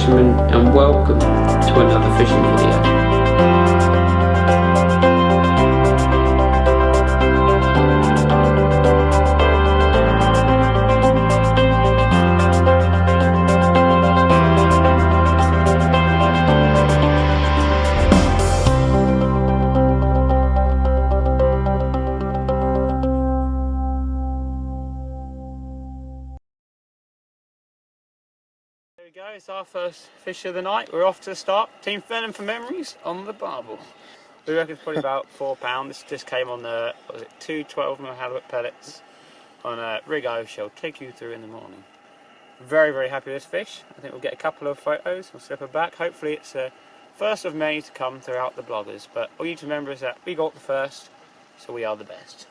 fishermen, and welcome to another fishing video. There we go, it's our first fish of the night. We're off to the start. Team Severn for memories on the Barbel. We reckon it's probably about £4. This just came on the, what was it, 2 12mm halibut pellets on a rig I shall take you through in the morning. Very, very happy with this fish. I think we'll get a couple of photos. We'll slip her back. Hopefully it's the first of many to come throughout the bloggers. But all you need to remember is that we got the first, so we are the best.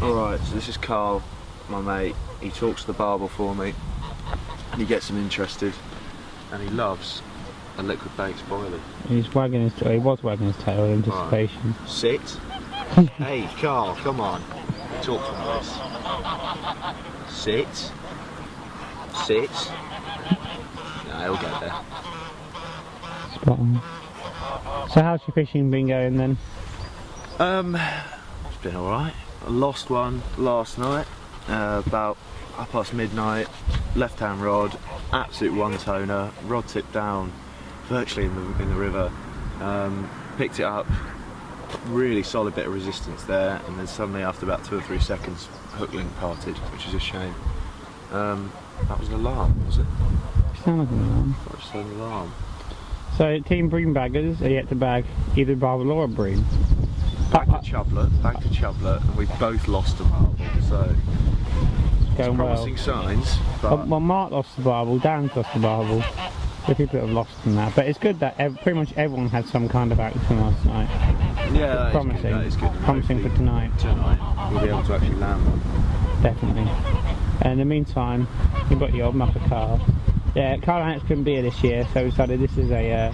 Alright, so this is Carl, my mate. He talks to the Barbel for me and he gets him interested, and he loves a liquid based boilie. He's wagging his tail, he was wagging his tail in anticipation. Right. Sit. Hey Carl, come on. Talk from this. Sit. Sit. No, he'll get there. Spot on. So how's your fishing been going then? It's been alright. I lost one last night, about midnight, left hand rod, absolute one toner, rod tip down, virtually in the river. Picked it up, really solid bit of resistance there, and then suddenly after about 2 or 3 seconds, hook link parted, which is a shame. That was an alarm, was it? Sound like an alarm. That was an alarm. So team bream baggers are yet to bag either Barbel or a bream. Back to Chublet, and we both lost a Barbel, so Going promising well. signs. But Well, Mark lost the Barbel, Dan's lost the Barbel. There are people that have lost from that, but it's good that pretty much everyone had some kind of action last night. yeah, that Promising. is good. Promising for tonight. Tonight we'll be able to actually land them. Definitely. And in the meantime, you've got your old muffer Carl. Yeah, Carl Alex couldn't be here this year, so we decided this is a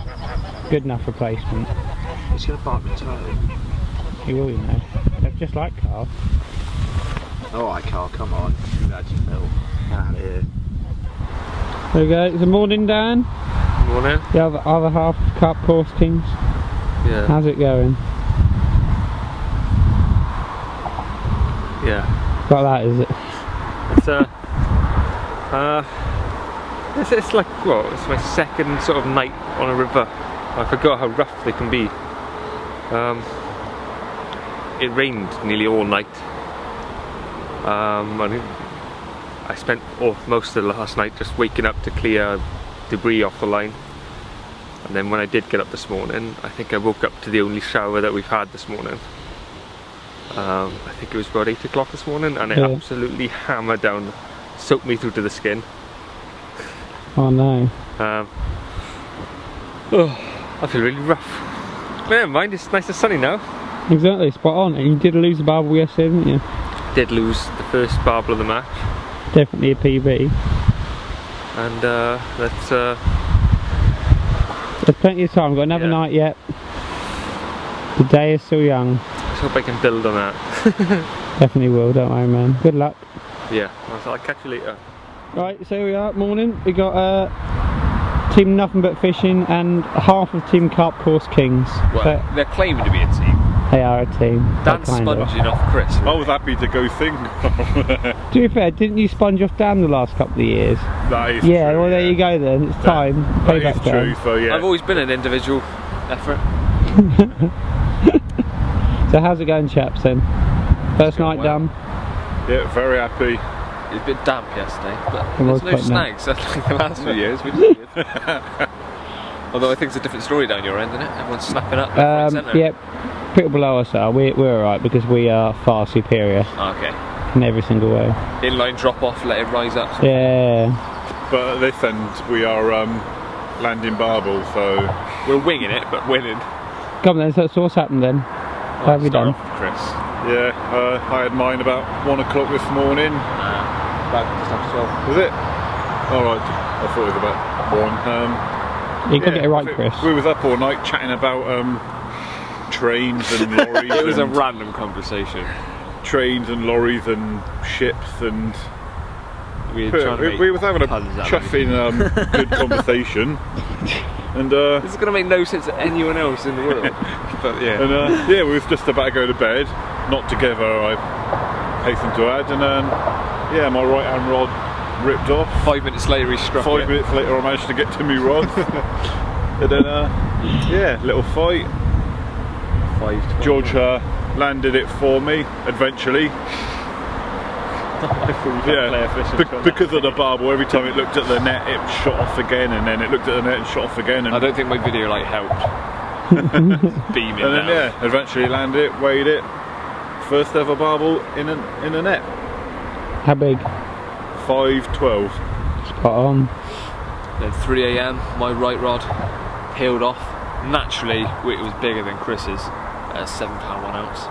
good enough replacement. He's going to bite my toe. He will, you know. That's just like Carl. Alright Carl, come on. Imagine Phil. Out of here. There we go. Good morning, Dan. Morning. The other half of Carp Course Kings. Yeah. How's it going? Yeah. Got that, is it? It's like, well, it's my second sort of night on a river. I forgot how rough they can be. It rained nearly all night. I spent most of the last night just waking up to clear debris off the line. And then when I did get up this morning, I think I woke up to the only shower that we've had this morning. I think it was about 8 o'clock this morning, and it absolutely hammered down, soaked me through to the skin. Oh no. I feel really rough. Never mind, it's nice and sunny now. Exactly, spot on. And you did lose the Barbel yesterday, didn't you? Did lose the first Barbel of the match. Definitely a PB. And There's plenty of time, we've got another night yet. The day is still young. let's hope I can build on that. Definitely will, don't worry man. Good luck. Yeah, I'll catch you later. Right, so here we are, morning. We got Team Nothing But Fishing and half of Team Carp Course Kings. Well, they're claiming to be a team. They are a team. Dan's sponging off Chris. I was happy to go thing. To be fair, didn't you sponge off Dan the last couple of years? That is yeah, true, well there you go then, it's time. That is true, so yeah. I've always been an individual effort. So how's it going chaps then? First night done? Yeah, very happy. It's a bit damp yesterday, but It was there's no quite snags like the last few years, which is good. Although I think it's a different story down your end, isn't it? Everyone's snapping up left, right, centre. Yeah, people below us are. We're alright because we are far superior Okay. in every single way. Inline drop off, let it rise up. Yeah. But at this end, we are landing Barbel, so We're winging it, but winning. Come on then, so what's happened then? How have you Start done? off with Chris. yeah, I had mine about 1 o'clock this morning. About just after 12. Was it? All right, I thought it was about 1. You can get it I right, think Chris. We was up all night chatting about trains and lorries. It was a and random conversation. trains and lorries and ships and. We were trying to make We was having a puns out of chuffing good conversation, and This is going to make no sense to anyone else in the world. But yeah. and yeah, we was just about to go to bed, not together, I hasten to add, and yeah, my right hand rod ripped off. 5 minutes later he struck 5 it. minutes later I managed to get to me rod, and then yeah, little fight. 5:20. George landed it for me eventually. Because of the barbel, every time it looked at the net it shot off again, and then it looked at the net and shot off again, and I don't think my video light helped. Beaming and then down. yeah, eventually landed it, weighed it. First ever barbel in a net. How big? 512. Spot on. Then 3 AM, my right rod peeled off. Naturally, it was bigger than Chris's at £7 1 ounce.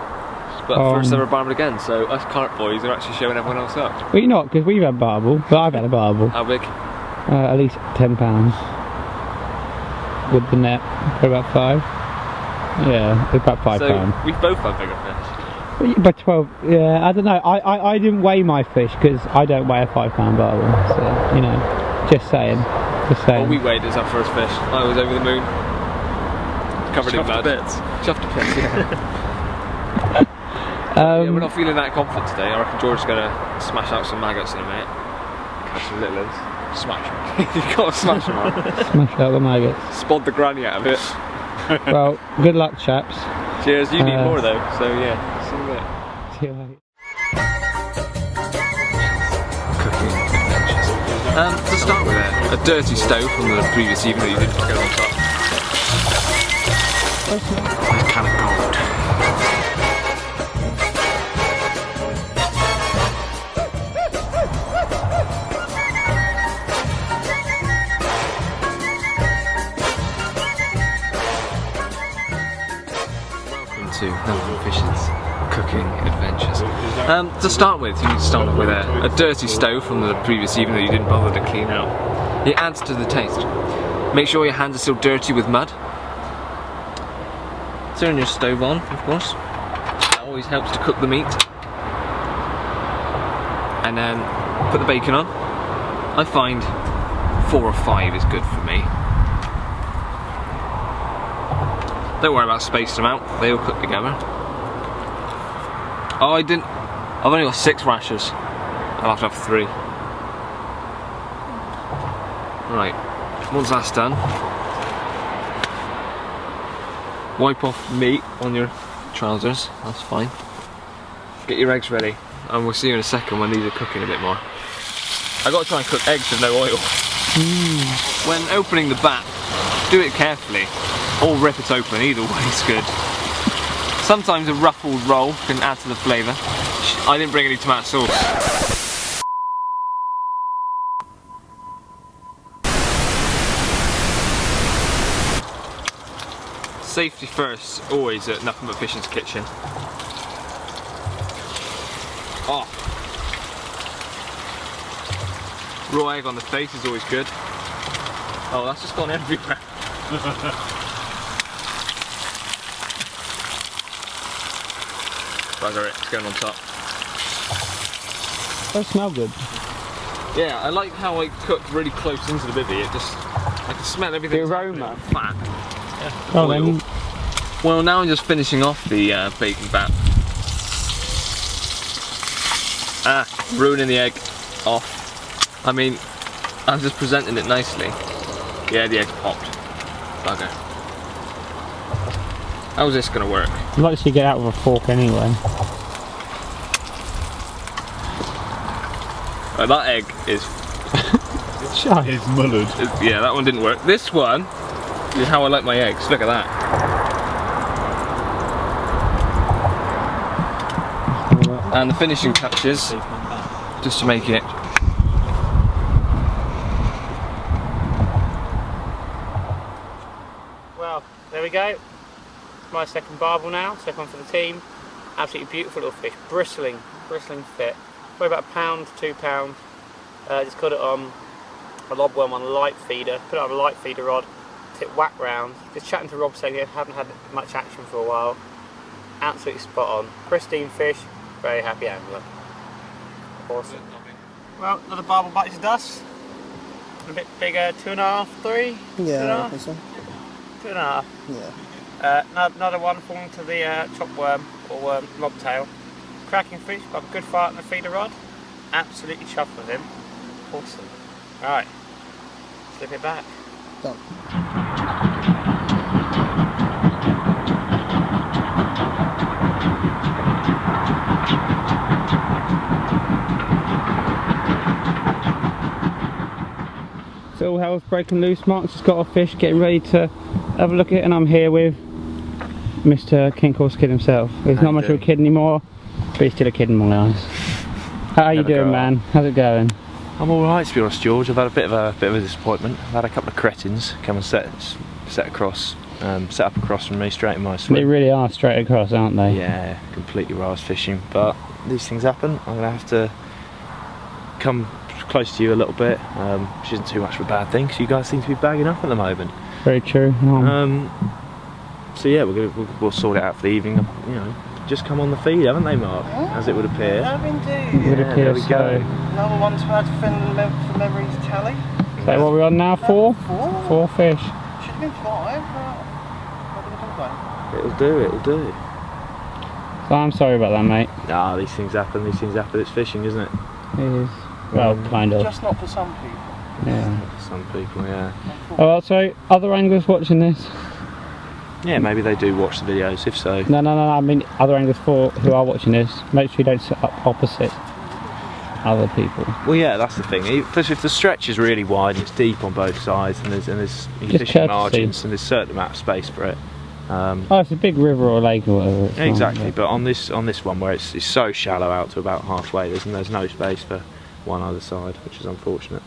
But first ever barbel again, so us cart boys are actually showing everyone else up. Well, you're not, because we've had barbel, but I've had a barbel. How big? At least £10. With the net, for about 5. Yeah, about £5. So we've both had bigger fish. By 12, yeah, I don't know. I didn't weigh my fish because I don't weigh a £5 barbel. So, you know, just saying. Just saying. Well, we weighed as our first fish. I was over the moon. Covered in mud. Chuffed to bits, yeah. Yeah, we're not feeling that confident today. I reckon George's going to smash out some maggots in a minute. Catch some little ones. Smash them. You've got to smash them out. Smash out the maggots. Spod the granny out of it. Well, good luck, chaps. Cheers, you need more though, so yeah, see you later. See you later. Cooking adventures. To start with, a dirty stove from the previous evening that you didn't get on top. A can of gold. To Nelson Fisher's cooking adventures. To start with, you need to start off with a dirty stove from the previous evening that you didn't bother to clean out. It adds to the taste. Make sure your hands are still dirty with mud. Turn your stove on, of course. That always helps to cook the meat. And then put the bacon on. I find 4 or 5 is good for me. Don't worry about spacing them out, they all cook together. Oh, I've only got 6 rashers. I'll have to have 3. Right, once that's done, wipe off meat on your trousers, that's fine. Get your eggs ready, and we'll see you in a second when these are cooking a bit more. I got to try and cook eggs with no oil. When opening the bat, do it carefully. Or rip it open, either way is good. Sometimes a ruffled roll can add to the flavour. I didn't bring any tomato sauce. Safety first, always at Nothing But Fishing's kitchen. Oh. Raw egg on the face is always good. Oh, that's just gone everywhere. Bugger it, it's going on top. They smell good. Yeah, I like how I cooked really close into the bivvy. It just, I can smell everything. The aroma. Fat. Oh, then. Well, now I'm just finishing off the bacon bat. Ruining the egg off. I mean, I'm just presenting it nicely. Yeah, the egg's popped. Bugger. How's this gonna work? I'd like to see you get out with a fork anyway. That egg is Shy. It's mullered. yeah, that one didn't work. This one is how I like my eggs. Look at that. And the finishing touches, just to make it. Well, there we go. My second barbel now, second one for the team. Absolutely beautiful little fish, bristling fit. Weigh about £1 to £2. Just caught it on a lobworm on a light feeder. Put it on a light feeder rod, tip whack round. Just chatting to Rob saying I haven't had much action for a while. Absolutely spot on. Pristine fish, very happy angler. Awesome. Well, another barbel bites the dust. A bit bigger, 2.5, 3? Yeah, I think so. 2.5. Yeah. Another one falling to the chopworm or lobtail. Cracking fish, got a good fart on the feeder rod. Absolutely chuffed with him. Awesome. Alright, slip it back. Done. So all hell's breaking loose. Mark's just got off fish, getting ready to have a look at it, and I'm here with Mr. King Horse Kid himself. He's not much of a kid anymore, but he's still a kid in my eyes. How are you doing, man? How's it going? I'm all right, to be honest, George. I've had a bit of a disappointment. I've had a couple of cretins come and set up across from me straight in my swim. They really are straight across, aren't they? Yeah, completely where I was fishing. But these things happen. I'm gonna have to come close to you a little bit, which isn't too much of a bad thing because you guys seem to be bagging up at the moment. Very true. So yeah, we'll sort it out for the evening. You know, just come on the feed, haven't they, Mark? As it would appear. Yeah, indeed. It would Yeah, appear there we so. go. Another one to add to for memories tally. So what are we on now? 4? 4. 4 fish. Should have been 5, but not going to complain. It'll do. So I'm sorry about that, mate. Nah, these things happen. It's fishing, isn't it? It is. Well, kind of. Just not for some people. Yeah. For some people, yeah. Oh, well, so other anglers watching this? Yeah, maybe they do watch the videos. If so, No. I mean other anglers who are watching this. Make sure you don't sit up opposite other people. well, yeah, that's the thing. If the stretch is really wide and it's deep on both sides, and there's you Just fishing courtesy. margins and there's a certain amount of space for it. Oh, it's a big river or lake or whatever. It's not, Exactly, but on this one where it's so shallow out to about halfway, there's no space for one either side, which is unfortunate.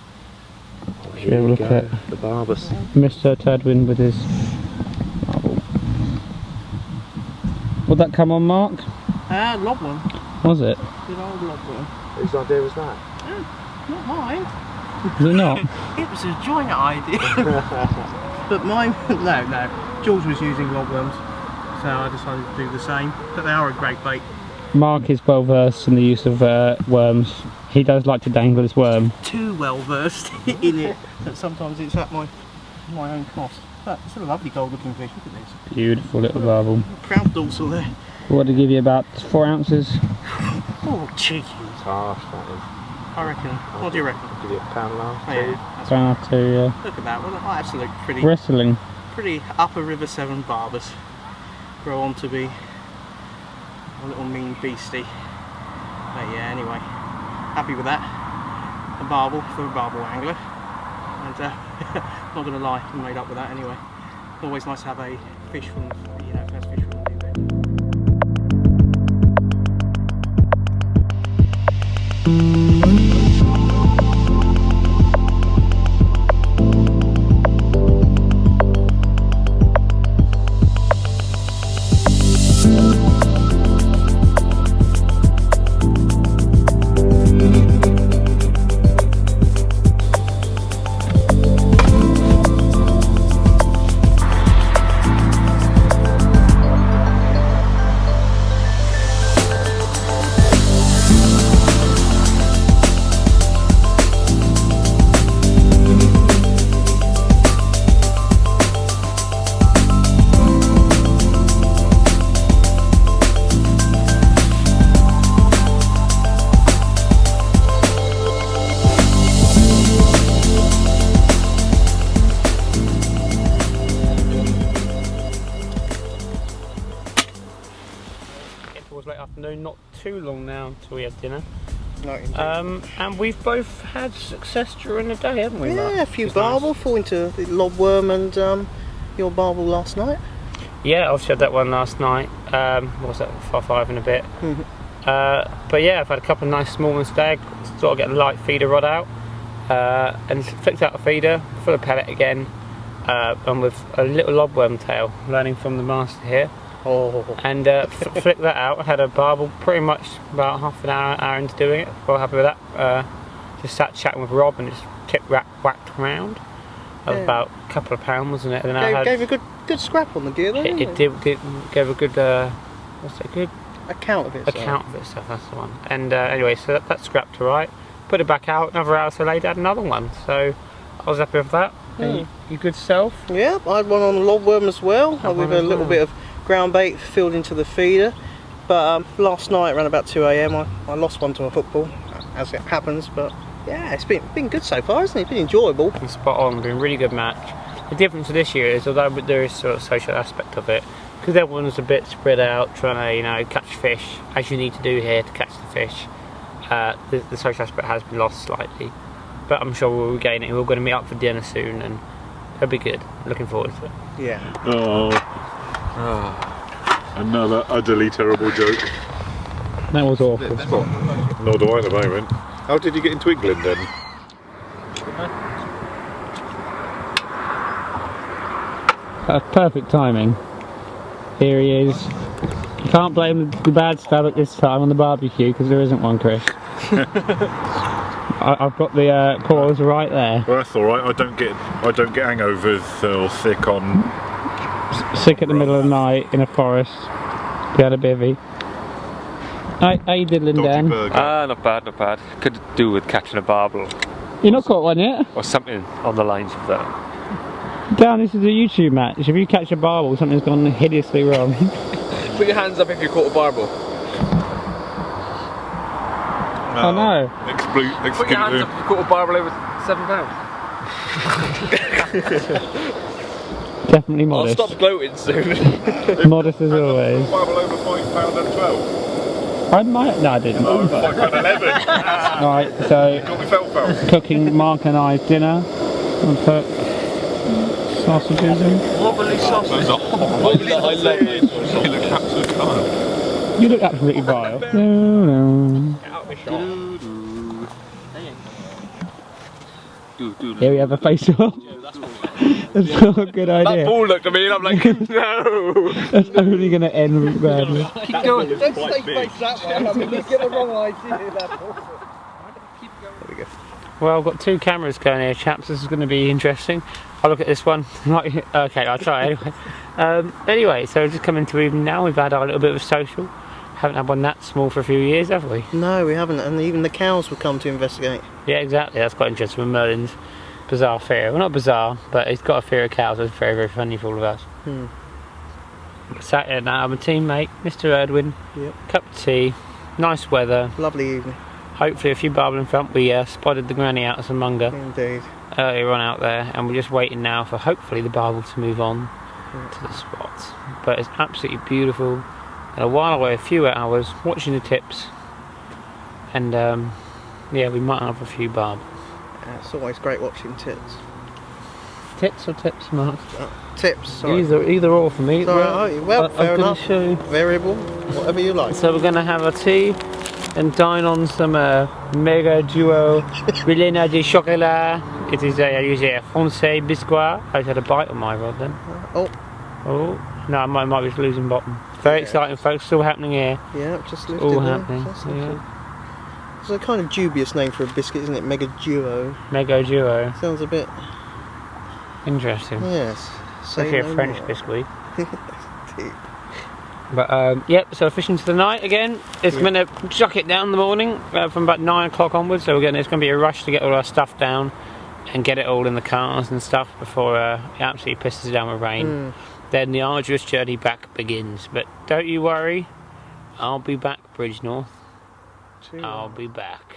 Oh, Should we have a look at the barbers. Mr. Turdwin with his barbel. Would that come on, Mark? Lobworm. Was it? Good old lobworm. Whose idea was that? Not mine. Was it not? It was a joint idea. But mine, no. George was using lobworms, so I decided to do the same. But they are a great bait. Mark is well versed in the use of worms. He does like to dangle his worm. Too well versed in it that sometimes it's at my own cost. But it's a lovely gold looking fish. Look at this. Beautiful little barbel. Proud dorsal there. What did he give you, about 4 ounces? Oh, cheeky. It's harsh, that is. I reckon. What do you reckon? Give you a pound and a half. Oh, yeah, that's Down to look at that. Well, absolute pretty bristling. upper River Severn barbers grow on to be a little mean beastie. But yeah, anyway, happy with that. A barbel for a barbel angler, and not gonna lie, I'm made up with that anyway. Always nice to have a fish from, first fish from the deep end. Towards late afternoon, not too long now until we have dinner. No, indeed. And we've both had success during the day, haven't we, Mark? Yeah, a few Which is nice. barbel, fall into the lobworm and your barbel last night. Yeah, obviously had that one last night. What was that, 5 and a bit. But yeah, I've had a couple of nice small ones today. Sort of get a light feeder rod out and flicked out a feeder, full of pellet again, and with a little lobworm tail, learning from the master here. Oh. And flicked that out. I had a barbel pretty much about half an hour into doing it. Well happy with that. Just sat chatting with Rob and just whacked around. That was about a couple of pounds, wasn't it? And then Gave a good scrap on the gear though. it gave a good what's that, good account of it. account of itself, that's the one. And anyway, so that scrapped all right. Put it back out, another hour so later, had another one. So I was happy with that. And you good self? Yeah, I had one on the lobworm as well, with a little bit of ground bait filled into the feeder. But last night around about 2 AM I lost one to a hook ball, as it happens. But yeah, it's been good so far, hasn't it? It's been enjoyable. And spot on, been a really good match. The difference of this year is, although there is sort of social aspect of it, because everyone's a bit spread out, trying to catch fish as you need to do here to catch the fish. The social aspect has been lost slightly, but I'm sure we'll regain it. We're going to meet up for dinner soon, and it'll be good. Looking forward to it. Yeah. Oh. Another utterly terrible joke. That was awful. Nor do I at the moment. How did you get into England then? Perfect timing. Here he is. You can't blame the bad stomach this time on the barbecue because there isn't one, Chris. I've got the cause right there. Well, that's all right. I don't get hangovers or sick on. Sick at the middle of the night in a forest. You had a bivvy. How you diddling, Dan? Not bad, not bad. Could do with catching a barbel. You're not caught one yet? Or something on the lines of that. Dan, this is a YouTube match. If you catch a barbel, something's gone hideously wrong. Put your hands up if you caught a barbel. Oh no. Put your hands up if you caught a barbel over £7. Definitely modest. I'll stop gloating soon. Modest as always. Barbel over £5.12. I might. No, I didn't. Oh, £5.11. Right, so Got me felt. cooking Mark and I's dinner. I'll put sausages in. Wobbly sausage. I love it. You look absolutely fine. You look absolutely vile. No. Here we have a face-off. That's not a good idea. That ball looked at me and I'm like, no. That's only going to end badly. Keep going. Don't stay face that way. I mean, you get the wrong idea. There we go. Well, I've got two cameras going here, chaps. This is going to be interesting. I'll look at this one. Okay, I'll try anyway. Anyway, so just coming to evening now. We've had our little bit of a social. Haven't had one that small for a few years, have we? No, we haven't, and even the cows will come to investigate. Yeah, exactly. That's quite interesting with Merlin's bizarre fear. Well, not bizarre, but he's got a fear of cows. It's very, very funny for all of us. Sat here now, I'm a teammate, Mr. Erdwin. Yep. Cup of tea, nice weather. Lovely evening. Hopefully a few barbel in front. We spotted the granny out of some munga Indeed. earlier on out there, and we're just waiting now for hopefully the barbel to move on to the spots. But it's absolutely beautiful. And while away, a few hours watching the tips, and yeah, we might have a few barbel. It's always great watching tits. Tits or tips, Mark? Tips, sorry. Either or for me. Sorry, well, fair enough. Variable, whatever you like. So we're going to have a tea and dine on some Mega Duo Milena de Chocolat. It is usually a Francais biscuit. I just had a bite on my rod then. Oh, no, I might be just losing bottom. Very exciting, folks. Still happening here. Yeah, just lifted All there. happening. Yeah. It's a kind of dubious name for a biscuit, isn't it? Mega Duo. Mega Duo. Sounds a bit. Interesting. Yes. Especially a French biscuit. But yep, so fishing to the night again. It's going to chuck it down in the morning from about 9 o'clock onwards. So again, it's going to be a rush to get all our stuff down and get it all in the cars and stuff before it absolutely pisses down with rain. Then the arduous journey back begins. But don't you worry, I'll be back, Bridge North. I'll be back.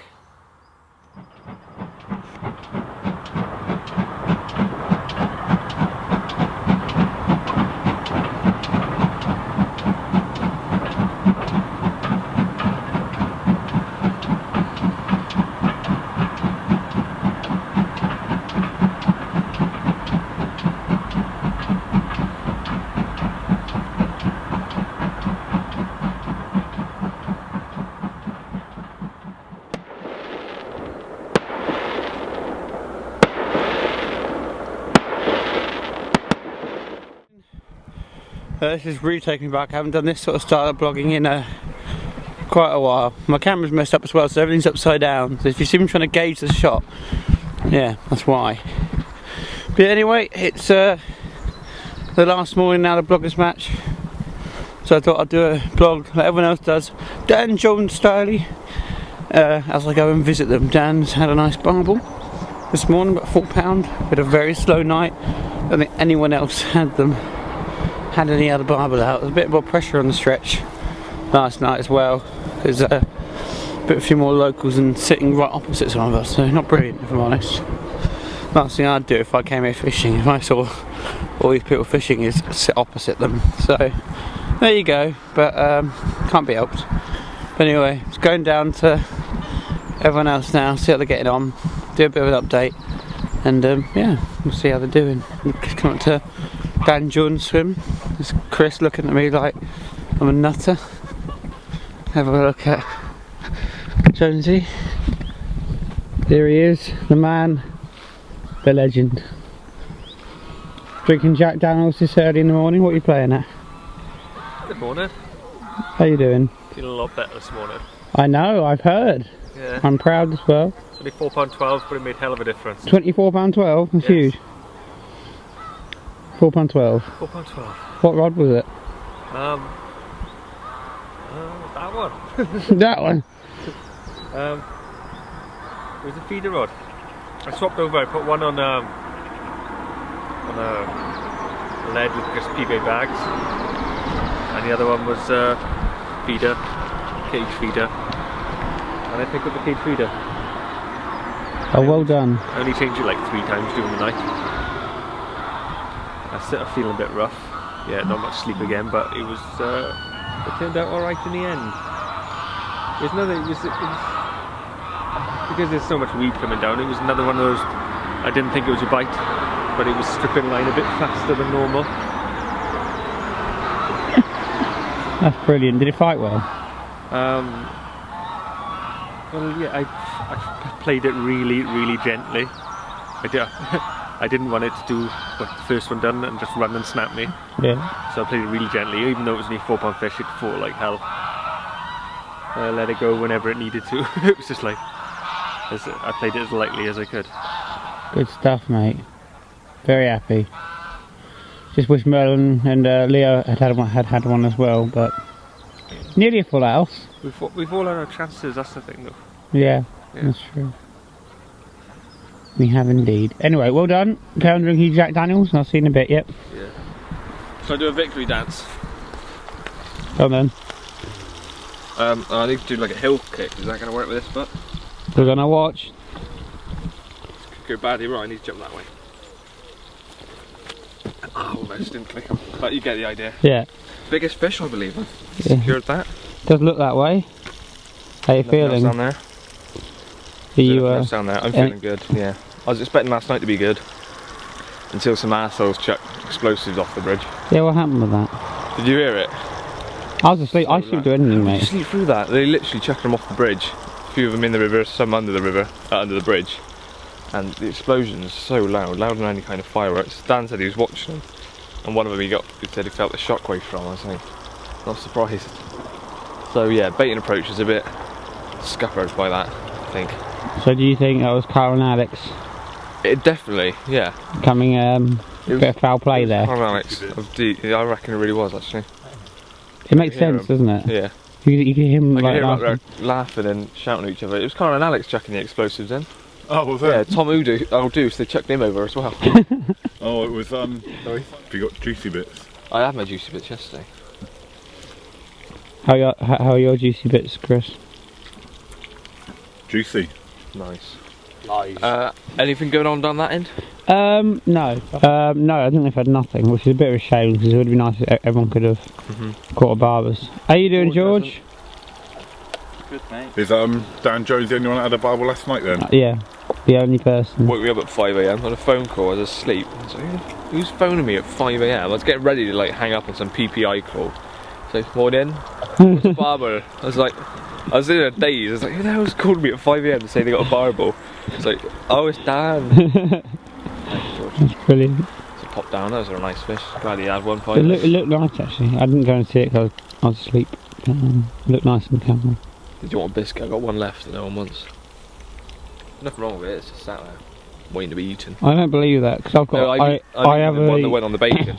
This is really taking me back. I haven't done this sort of style of vlogging in quite a while. My camera's messed up as well, so everything's upside down. So if you see me trying to gauge the shot, yeah, that's why. But anyway, it's the last morning now, the bloggers match. So I thought I'd do a vlog like everyone else does, Dan Jones style, as I go and visit them. Dan's had a nice barbel this morning, about £4. Been a very slow night. I don't think anyone else had any other barbel out. There's a bit more pressure on the stretch last night as well. There's a few more locals and sitting right opposite some of us, so not brilliant if I'm honest. Last thing I'd do if I came here fishing, if I saw all these people fishing, is sit opposite them. So there you go, but can't be helped. But anyway, it's going down to everyone else now, see how they're getting on, do a bit of an update, and yeah, we'll see how they're doing. Come up to Dan Jones swim. There's Chris looking at me like I'm a nutter. Have a look at Jonesy. There he is, the man, the legend. Drinking Jack Daniels this early in the morning. What are you playing at? Good morning. How you doing? Feeling a lot better this morning. I know, I've heard. Yeah. I'm proud as well. It's only £4.12, but it made hell of a difference. £24.12, that's Yes. huge. £4.12. £4.12. What rod was it? That one. That one. It was a feeder rod. I swapped over. I put one on a lead with just PB bags, and the other one was feeder, cage feeder, and I picked up the cage feeder. Oh, well done. I only changed it like 3 times during the night. I started feeling a bit rough. Yeah, not much sleep again, but it was. It turned out all right in the end. It was because there's so much weed coming down. It was another one of those. I didn't think it was a bite, but it was stripping line a bit faster than normal. That's brilliant. Did it fight well? Well, yeah, I played it really, really gently. I didn't want it to do what the first one done and just run and snap me. Yeah. So I played it really gently, even though it was only £4 fish, it fought like hell. I let it go whenever it needed to. It was just like, I played it as lightly as I could. Good stuff, mate. Very happy. Just wish Merlin and Leo had one as well, but nearly a full house. We've all had our chances, that's the thing though. Yeah, that's true. We have indeed. Anyway, well done. Go and drink Jack Daniels, and I'll see you in a bit, yep. Yeah. Shall I do a victory dance? Go on then. I need to do like a hill kick. Is that going to work with this foot? We're going to watch. Go badly right, I need to jump that way. Oh, almost didn't click on. But you get the idea. Yeah. Biggest fish, I believe. Yeah. Secured that. Does look that way. How you feeling? Down there. Are you, down there. I'm feeling good, yeah. I was expecting last night to be good. Until some assholes chucked explosives off the bridge. Yeah, what happened with that? Did you hear it? I was asleep. I sleep do anything, mate. You sleep through that. They literally chucked them off the bridge. A few of them in the river, some under the river, under the bridge. And the explosions are so loud, louder than any kind of fireworks. Dan said he was watching them, and one of them he said he felt the shockwave from. I was like, not surprised. So yeah, bait and approach is a bit scuppered by that, I think. So do you think that was Carl and Alex? It definitely, yeah. Coming a bit of foul play there. Carl and Alex, I reckon it really was actually. It makes sense, doesn't it? Yeah. You can hear them I like hear them laughing and shouting at each other. It was Carl and Alex chucking the explosives in. Oh, was it? Yeah, Tom Deuce, they chucked him over as well. Oh, it was, sorry, have you got juicy bits? I had my juicy bits yesterday. How are your juicy bits, Chris? Juicy. Nice. Lies. Anything going on down that end? No. No, I think they've had nothing, which is a bit of a shame because it would be nice if everyone could have caught a barbers. How you doing, George? Good, mate. Is Dan Jones the only one that had a barbel last night then? Yeah, the only person. Woke me up at 5 AM on a phone call. I was asleep. I was like, who's phoning me at 5 AM? I was getting ready to like hang up on some PPI call. So morning, what's a barbel? I was in a daze. I was like, who the hell's called me at 5 AM to say they got a barbel? It's like, oh, it's Dan. Thanks, George. That's brilliant. It's a top down. Those are a nice fish. Glad he had one It finally. looked nice actually. I didn't go and see it because I was asleep. It looked nice on camera. Did you want a biscuit? I got one left that no one wants. Nothing wrong with it. It's just sat there, waiting to be eaten. I don't believe that because I've got. No, I have the one that a went on the bacon.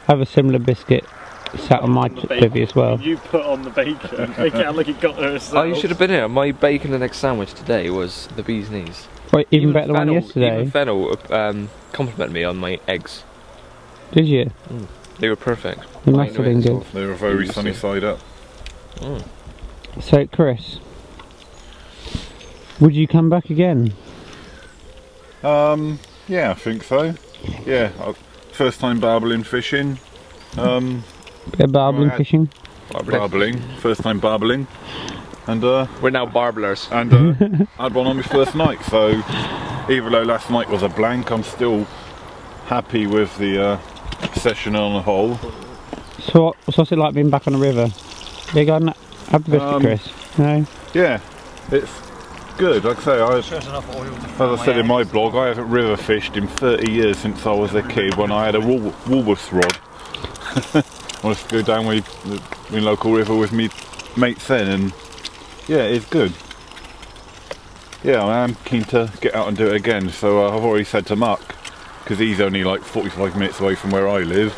have a similar biscuit sat on my bivvy as well. You put on the bacon. Make it sound like it got there itself. Oh, you should have been here. My bacon and egg sandwich today was the bee's knees. Wait, even better than the one yesterday. Even Fennel complimented me on my eggs. Did you? They were perfect. They must have been good. They were very sunny side up. So, Chris, would you come back again? Yeah, I think so. Yeah, first time barbelling fishing. Bit of barbelling Right. fishing? Barbelling, first time barbelling. And We're now barblers. and I had one on my first night, so even though last night was a blank, I'm still happy with the session on the whole. So, what's it like being back on the river? Big on have the biscuit, Chris? No? Yeah, it's good. Like I say, as I said in my blog, I haven't river fished in 30 years since I was a kid when I had a Woolworths rod. I used to go down with the local river with me mates then, and yeah, it's good. Yeah, I am keen to get out and do it again, so I've already said to Mark, because he's only like 45 minutes away from where I live,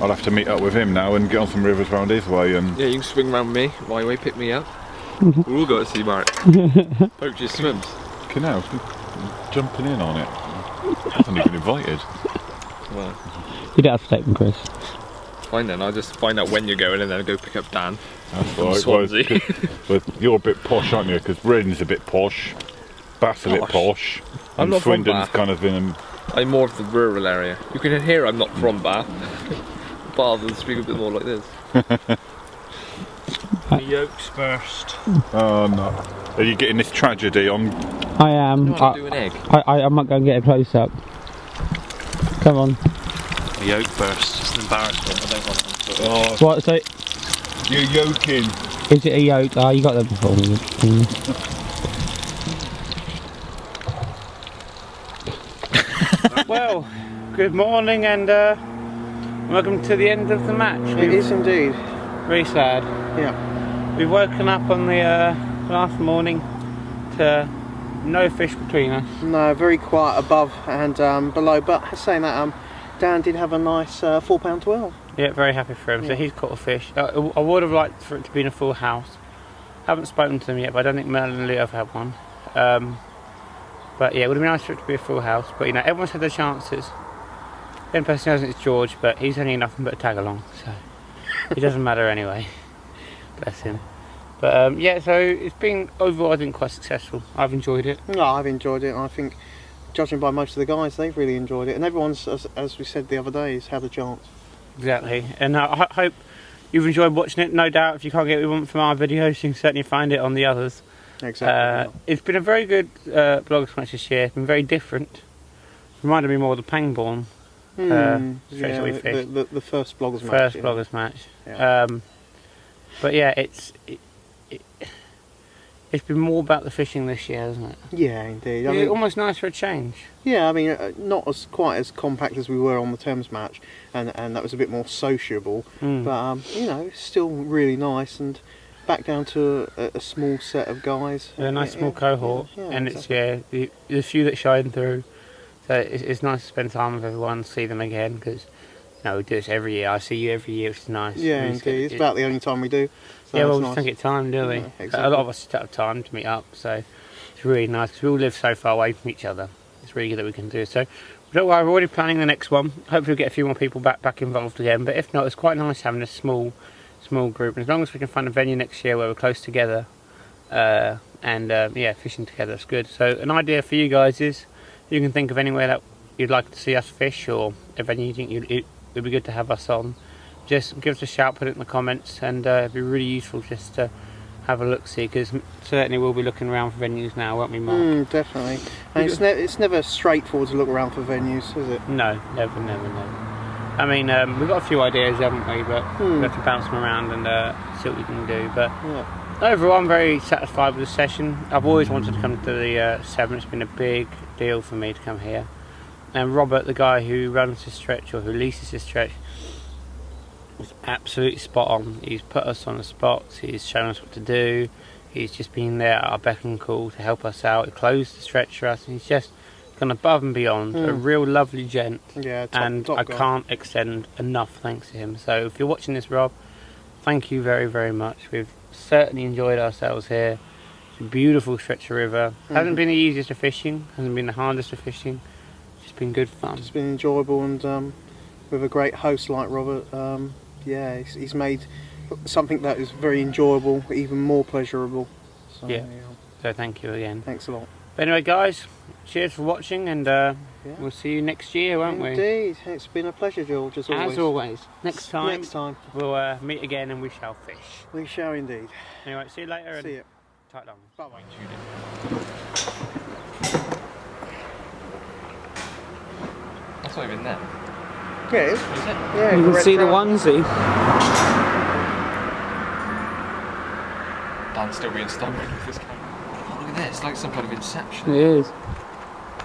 I'll have to meet up with him now and get on some rivers round his way. And Yeah, you can swing round with me, my way, pick me up. We'll all go to see Mark. Poach his swims. Canal, jumping in on it. I wasn't even invited. Well, You don't have to take them, Chris. fine then. I'll just find out when you're going and then go pick up Dan. That's From right. Swansea. Well, you're a bit posh, aren't you? Because Reading's a bit posh, Bath's a bit Posh? posh, I'm and not from Swindon's Bath. kind of in. I'm more of the rural area. You can hear I'm not from Bath. Bath will speak a bit more like this. The yolks first. Oh no! Are you getting this tragedy on? I am. You want to do an egg? I might go and get a close up. Come on. The yolk first. It's an embarrassment. I don't want them. Oh, What? So, you're yoking. is it a yolk? Oh, you got them before. Well, good morning and welcome to the end of the match. It is indeed. Very sad. Yeah. We've woken up on the last morning to no fish between us. No, very quiet above and below. But saying that, Dan did have a nice £4.12. Yeah, very happy for him. So Yeah. he's caught a fish. I would have liked for it to be in a full house. Haven't spoken to them yet, but I don't think Merlin and Leo have had one. But yeah, it would have been nice for it to be a full house. But you know, everyone's had their chances. The only person who hasn't is George, but he's only nothing but a tag along, so it doesn't matter anyway. Bless him. But yeah, so it's been overall, I think, quite successful. I've enjoyed it. No, I've enjoyed it, and I think, judging by most of the guys, they've really enjoyed it. And everyone's, as we said the other day, has had a chance. Exactly, and I hope you've enjoyed watching it. No doubt, if you can't get what you want from our videos, you can certainly find it on the others. Exactly. It's been a very good bloggers match this year. It's been very different. Reminded me more of the Pangborn stretch that we fished. The first bloggers match. First yeah. bloggers match. Yeah. But yeah, it's been more about the fishing this year, hasn't it? Yeah, indeed. I It's mean, almost nice for a change. yeah, I mean, not as quite as compact as we were on the Thames match, and that was a bit more sociable. But you know, it's still really nice, and back down to a small set of guys. A nice small cohort, yeah, and exactly. it's the few that shine through. So it's nice to spend time with everyone, see them again, because you know we do this every year. I see you every year, which is nice. Yeah, And indeed. It's about the only time we do. So yeah, it's well, we nice. just don't get time, do we? Yeah, A exactly. lot of us just don't have time to meet up, so it's really nice because we all live so far away from each other. It's really good that we can do it. So don't worry, we're already planning the next one. Hopefully we'll get a few more people back involved again. But if not, it's quite nice having a small group. And as long as we can find a venue next year where we're close together, yeah, fishing together, it's good. So an idea for you guys is you can think of anywhere that you'd like to see us fish, or a venue you think it would be good to have us on. Just give us a shout, put it in the comments, and it'd be really useful just to have a look, see, because certainly we'll be looking around for venues now, won't we, Mark? Definitely. And it's never straightforward to look around for venues, is it? No, never. I mean, we've got a few ideas, haven't we? But we have to bounce them around and see what we can do. But Yeah. overall, I'm very satisfied with the session. I've always wanted to come to the Severn. It's been a big deal for me to come here. And Robert, the guy who runs this stretch or who leases this stretch, was absolutely spot on. He's put us on the spots, he's shown us what to do, he's just been there at our beck and call to help us out. He closed the stretch for us, and he's just gone above and beyond. A real lovely gent. Yeah, and top I guy. can't extend enough thanks to him. So if you're watching this, Rob, thank you very, very much. We've certainly enjoyed ourselves here. It's a beautiful stretch of river. Hasn't been the easiest of fishing, hasn't been the hardest of fishing. It's just been good fun. It's been enjoyable, and with a great host like Robert, yeah, he's made something that is very enjoyable even more pleasurable. So, Yeah. So thank you again. Thanks a lot. But anyway, guys, cheers for watching, and we'll see you next year, won't we? Indeed, it's been a pleasure, George, as always. As always. Next time, Next time. we'll meet again and we shall fish. We shall indeed. Anyway, see you later. See you. Tight long. Bye bye. That's not even them. Yeah, it is. Is it? Yeah, You can red see the trout. onesie. Dan's still being stubborn with this camera. Oh, look at this, it's like some kind of Inception. It is.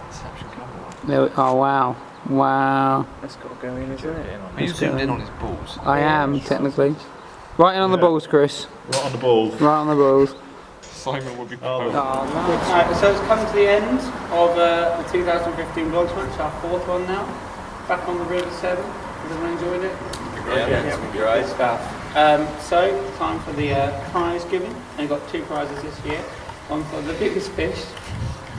Inception camera. Oh wow. Wow. That's got to go in, isn't it? Are you zoomed in on his balls? I am, technically. Right in on the balls, Chris. Right on the balls. Right on the balls. Simon would be Oh. Right, so it's come to the end of the 2015 vlogs match, our fourth one now. Back on the River Severn. Has everyone enjoyed it? You're right. Good stuff. So, time for the prize giving. And we've got two prizes this year. One for the biggest fish,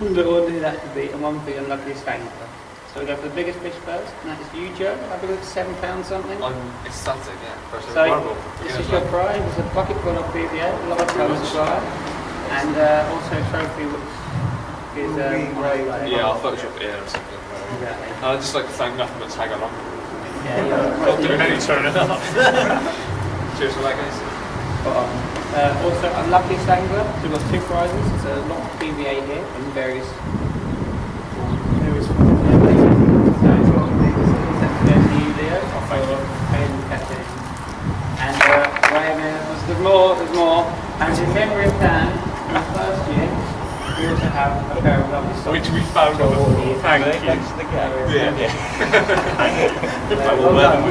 the one who that could be, and one for the unluckiest angler. So we go for the biggest fish first, and that is you, Joe. Have a look at £7 something. It's Saturday, yeah. First So, Barbel. this is your prize. It's a bucket full of PVA, a lot of colours supply, and also a trophy which is Yeah, I'll Photoshop it here or something. Exactly. I'd just like to thank nothing but tag along. Yeah, yeah. Not doing any turning up. Cheers for that, guys. Also, unluckiest angler. So we've got two prizes. It's a lot of PVA here in various forms. So it's got there's the Leo, and there's more. And in memory of Dan, in the first year, we also have a pair of lovely socks. Which we found on the floor. Thank you. Thanks to the camera. Yeah. Well done.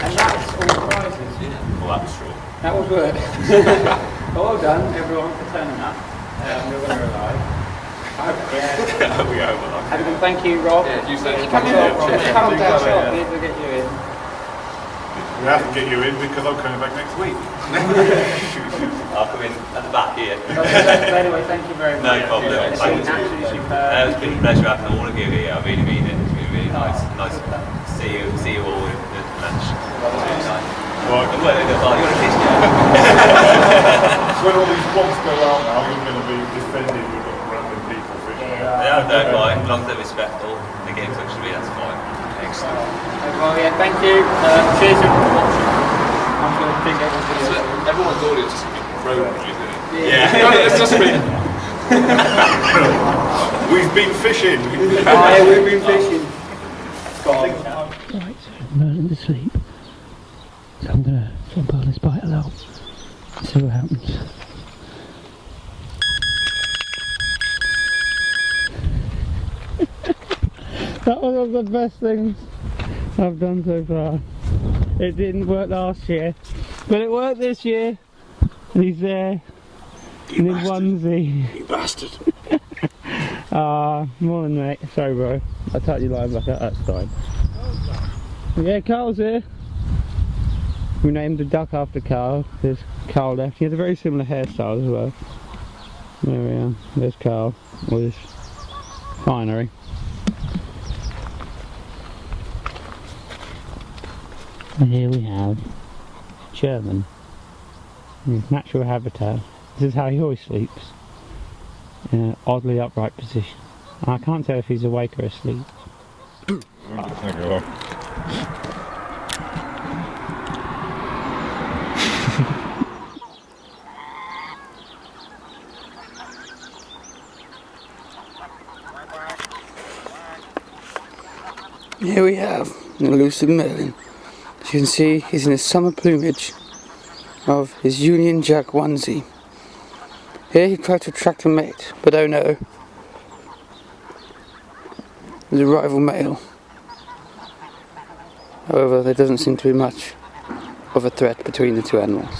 And that's all the prizes. Well, that's true. That was work. Well done, everyone, for turning up. You're going to arrive. We are well. And thank you, Rob. Yeah, you said Come on, Rob. Yeah. Come down, Rob. We need to get you in. We have to get you in because I'm coming back next week. I'll come in at the back here. But anyway, thank you very much. No problem. It's been absolutely superb. It's been a pleasure having all of you here. I really mean it. It's been really nice to see you all in the match. Really nice. Right. And well, you want to kiss me? When all these bombs go out now, you're going to be defending with random people fishing. Yeah, I don't mind. As long as they're respectful, they get in touch with me, that's fine. Excellent. Well, yeah, thank you. Cheers for watching. I'm going to think Everyone's audience is going to be thrown, isn't it? Yeah. No, it's just me. We've been fishing. We've been fishing. Right, so Merlin's asleep. So I'm going to jump on this bite along. See what happens. That was one of the best things I've done so far. It didn't work last year, but it worked this year. And he's there in his onesie. You bastard. More than mate. Sorry, bro. I'll tuck your line back up. That's fine. Yeah, Carl's here. We named the duck after Carl. There's Carl left. He has a very similar hairstyle as well. There we are. There's Carl with his finery. And here we have German in his natural habitat. This is how he always sleeps, in an oddly upright position. I can't tell if he's awake or asleep. Here we have an elusive Merlin. As you can see, he's in his summer plumage of his Union Jack onesie. Here he tried to attract a mate, but oh no. There's a rival male. However, there doesn't seem to be much of a threat between the two animals.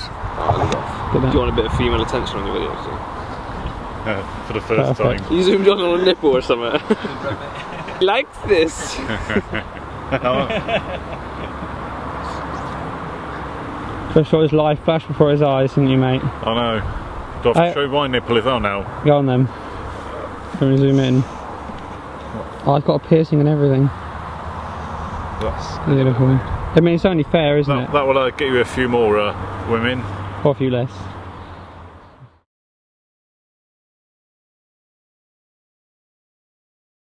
Do you want a bit of female attention on your videos? For the first Perfect. time. You zoomed on a nipple or something. He likes this. Just saw his life flash before his eyes, didn't you, mate? I know. Do I have to show my nipple as well now? Go on then. Let me zoom in. Oh, I've got a piercing and everything. That's Beautiful. I mean, it's only fair, isn't it? that will get you a few more women. Or a few less.